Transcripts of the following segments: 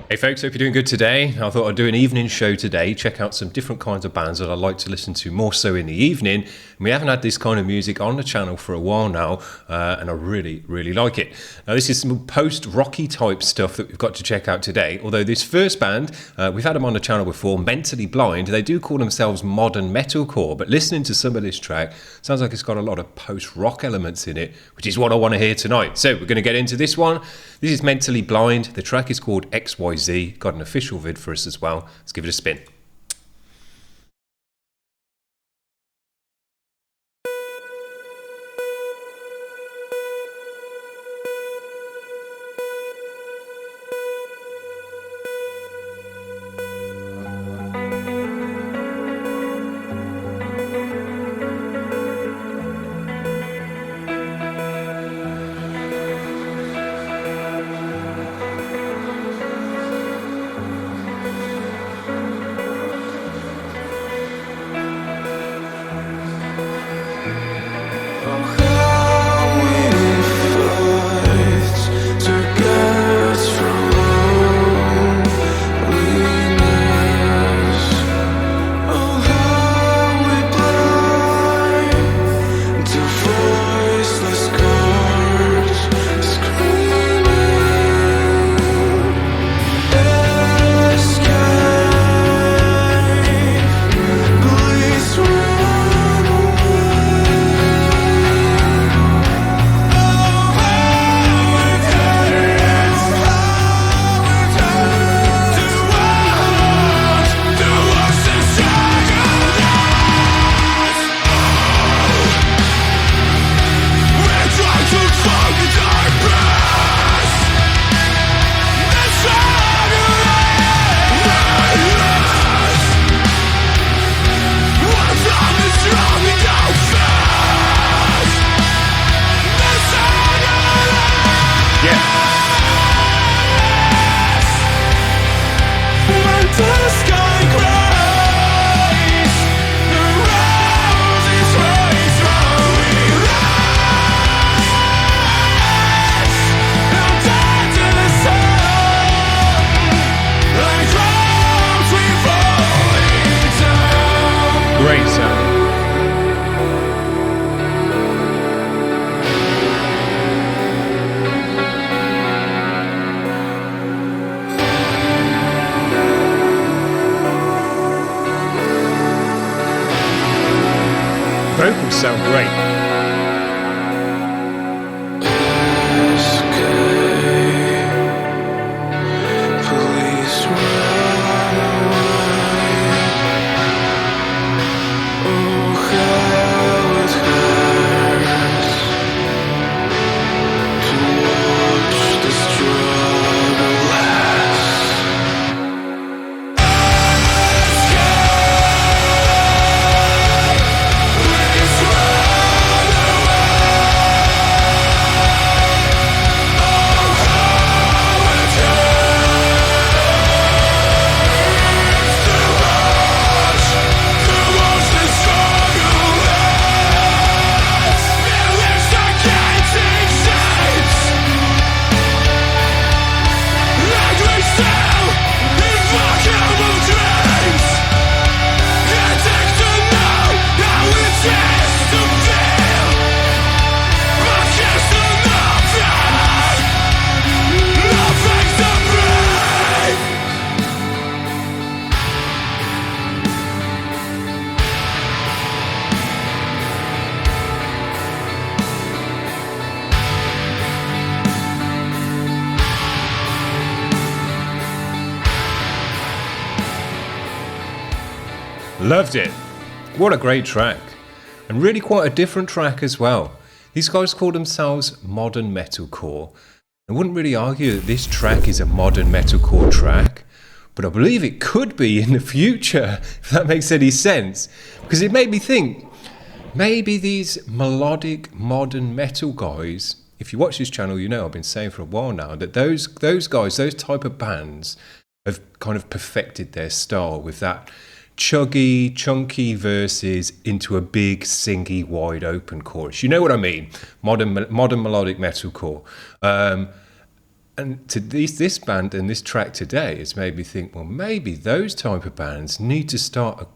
Hey folks, hope you're doing good today. I thought I'd do an evening show today, check out some different kinds of bands that I like to listen to more so in the evening. And we haven't had this kind of music on the channel for a while now, and I really like it. Now this is some post-rocky type stuff that we've got to check out today, although this first band, we've had them on the channel before, Mentally Blind. They do call themselves modern metalcore, but listening to some of this track, sounds like it's got a lot of post-rock elements in it, which is what I want to hear tonight. So we're going to get into this one. This is Mentally Blind. The track is called XYZ. Got an official vid for us as well. Let's give it a spin. Great sound. Vocals sound great. Loved it. What a great track. And really quite a different track as well. These guys call themselves modern metalcore. I wouldn't really argue that this track is a modern metalcore track, but I believe it could be in the future, if that makes any sense. Because it made me think, maybe these melodic modern metal guys, if you watch this channel, you know I've been saying for a while now that those guys, those type of bands have kind of perfected their style with that chuggy, chunky verses into a big, singy, wide open chorus. You know what I mean? Modern melodic metalcore. And to this band and this track today has made me think, well, maybe those type of bands need to start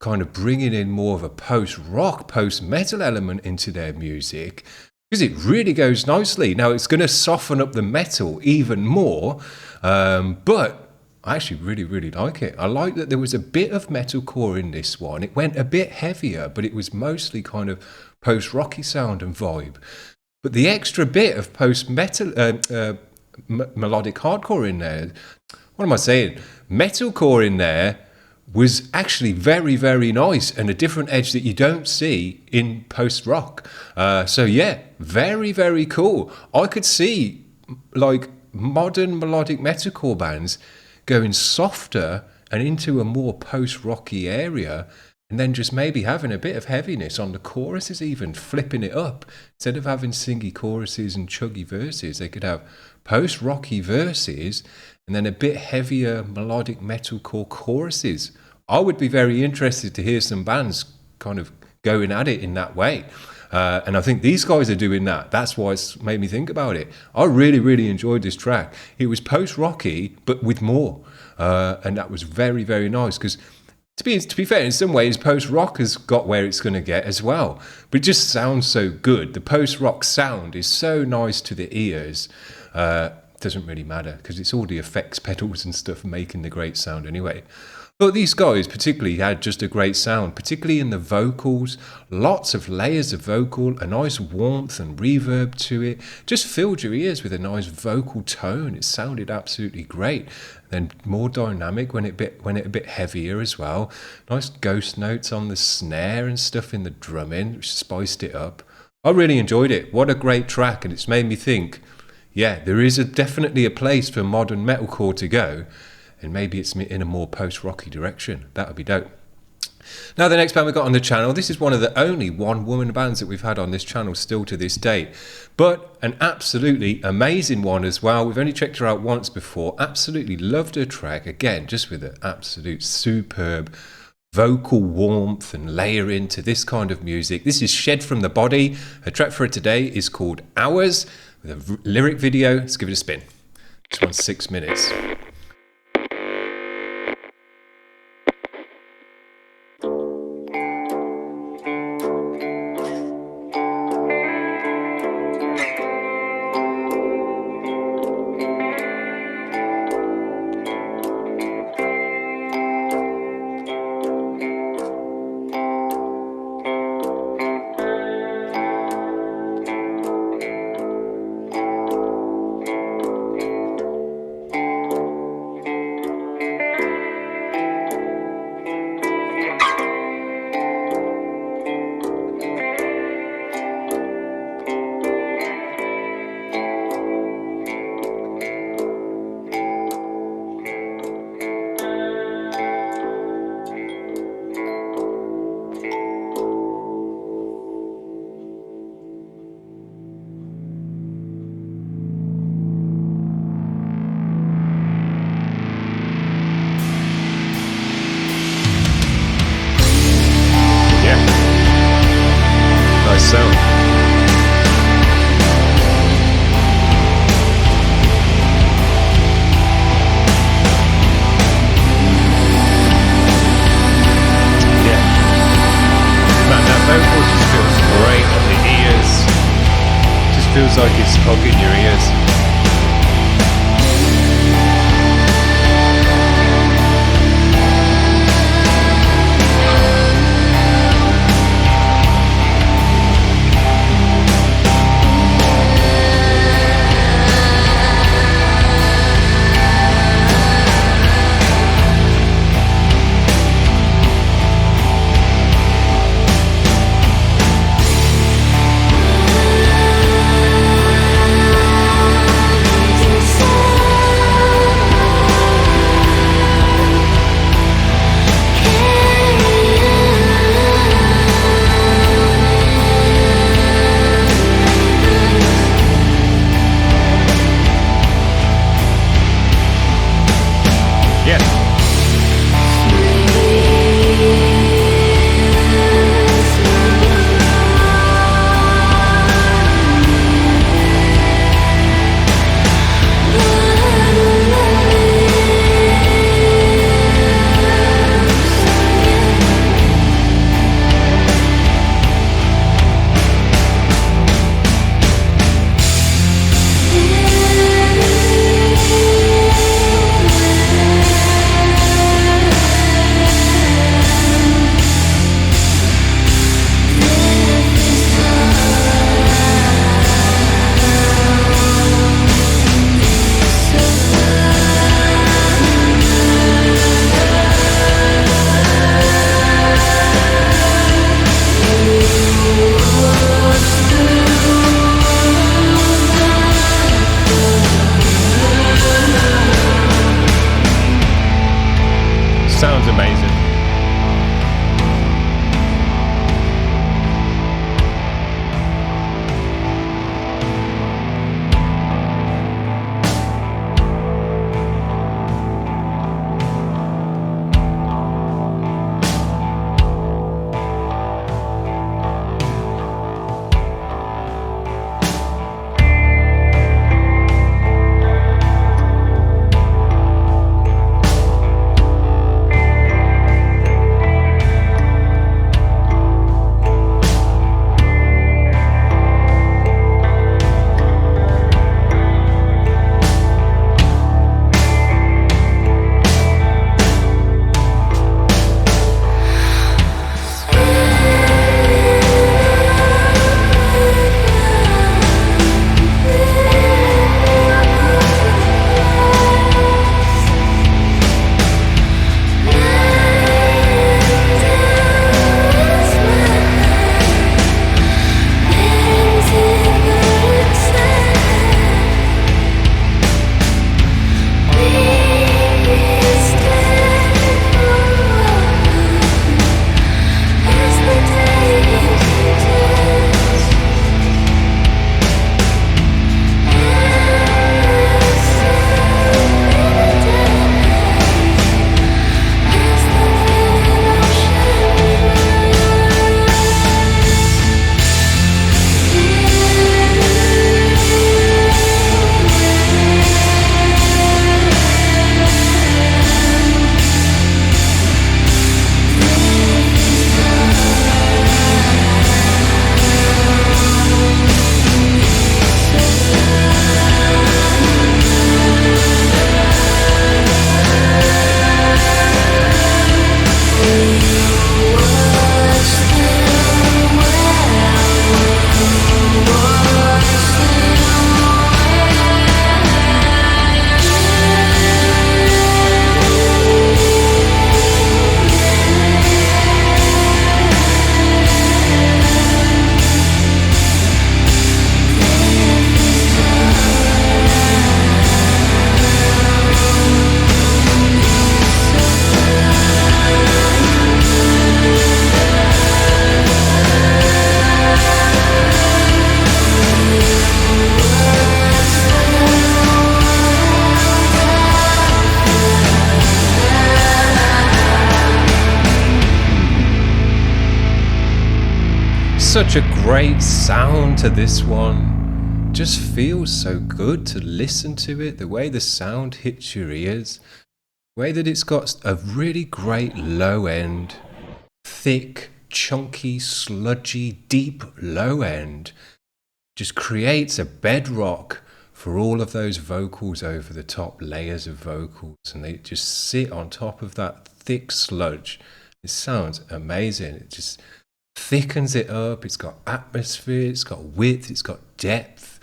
kind of bringing in more of a post-rock, post-metal element into their music, because it really goes nicely. Now, it's going to soften up the metal even more, but I actually really, really like it. I like that there was a bit of metalcore in this one. It went a bit heavier, but it was mostly kind of post-rocky sound and vibe. But the extra bit of post-metal... melodic hardcore in there. What am I saying? Metalcore in there was actually very, very nice and a different edge that you don't see in post-rock. So yeah, very, very cool. I could see like modern melodic metalcore bands going softer and into a more post-rocky area, and then just maybe having a bit of heaviness on the choruses, even flipping it up. Instead of having singy choruses and chuggy verses, they could have post-rocky verses and then a bit heavier melodic metalcore choruses. I would be very interested to hear some bands kind of going at it in that way. And I think these guys are doing that. That's why it's made me think about it. I really, really enjoyed this track. It was post-rocky, but with more. And that was very, very nice, because to be fair, in some ways, post-rock has got where it's going to get as well. But it just sounds so good. The post-rock sound is so nice to the ears. Doesn't really matter, because it's all the effects pedals and stuff making the great sound anyway. But these guys particularly had just a great sound, particularly in the vocals. Lots of layers of vocal, a nice warmth and reverb to it. Just filled your ears with a nice vocal tone. It sounded absolutely great. Then more dynamic when it a bit heavier as well. Nice ghost notes on the snare and stuff in the drumming, which spiced it up. I really enjoyed it. What a great track, and it's made me think, yeah, there is definitely a place for modern metalcore to go, and maybe it's in a more post-rocky direction. That would be dope. Now, the next band we got on the channel, this is one of the only one-woman bands that we've had on this channel still to this date, but an absolutely amazing one as well. We've only checked her out once before. Absolutely loved her track, again, just with an absolute superb vocal warmth and layering to this kind of music. This is Shedfromthebody. Her track for today is called Hours, with a lyric video. Let's give it a spin. This one's 6 minutes. Sound. Vocal just feels great on the ears. Just feels like it's hugging your ears. such a great sound to this one. Just feels so good to listen to it. The way the sound hits your ears. The way that it's got a really great low end. Thick, chunky, sludgy, deep low end. Just creates a bedrock for all of those vocals over the top, layers of vocals. And they just sit on top of that thick sludge. It sounds amazing. It just thickens it up. It's got atmosphere, it's got width, it's got depth.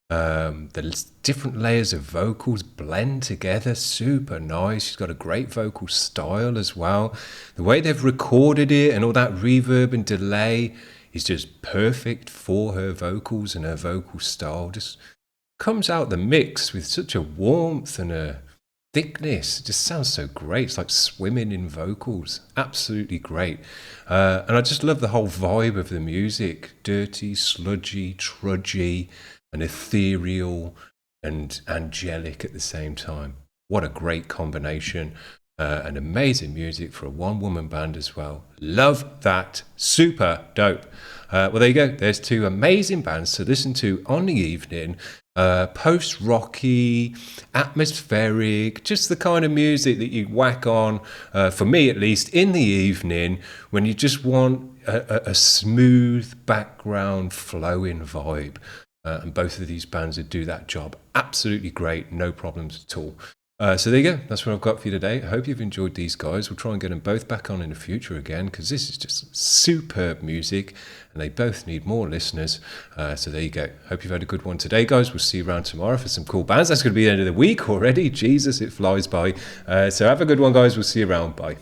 The different layers of vocals blend together, super nice. She's got a great vocal style as well. The way they've recorded it and all that reverb and delay is just perfect for her vocals and her vocal style. Just comes out the mix with such a warmth and a thickness. It just sounds so great. It's like swimming in vocals. Absolutely great. And I just love the whole vibe of the music. Dirty, sludgy, trudgy, and ethereal and angelic at the same time. What a great combination. And amazing music for a one-woman band as well. Love that. Super dope. Well, there you go. There's two amazing bands to listen to on the evening. Post-rocky, atmospheric, just the kind of music that you whack on, for me at least, in the evening when you just want a smooth background flowing vibe. And both of these bands that do that job absolutely great, no problems at all. So there you go. That's what I've got for you today. I hope you've enjoyed these guys. We'll try and get them both back on in the future again because this is just superb music and they both need more listeners. So there you go. Hope you've had a good one today, guys. We'll see you around tomorrow for some cool bands. That's going to be the end of the week already. Jesus, it flies by. So have a good one, guys. We'll see you around. Bye.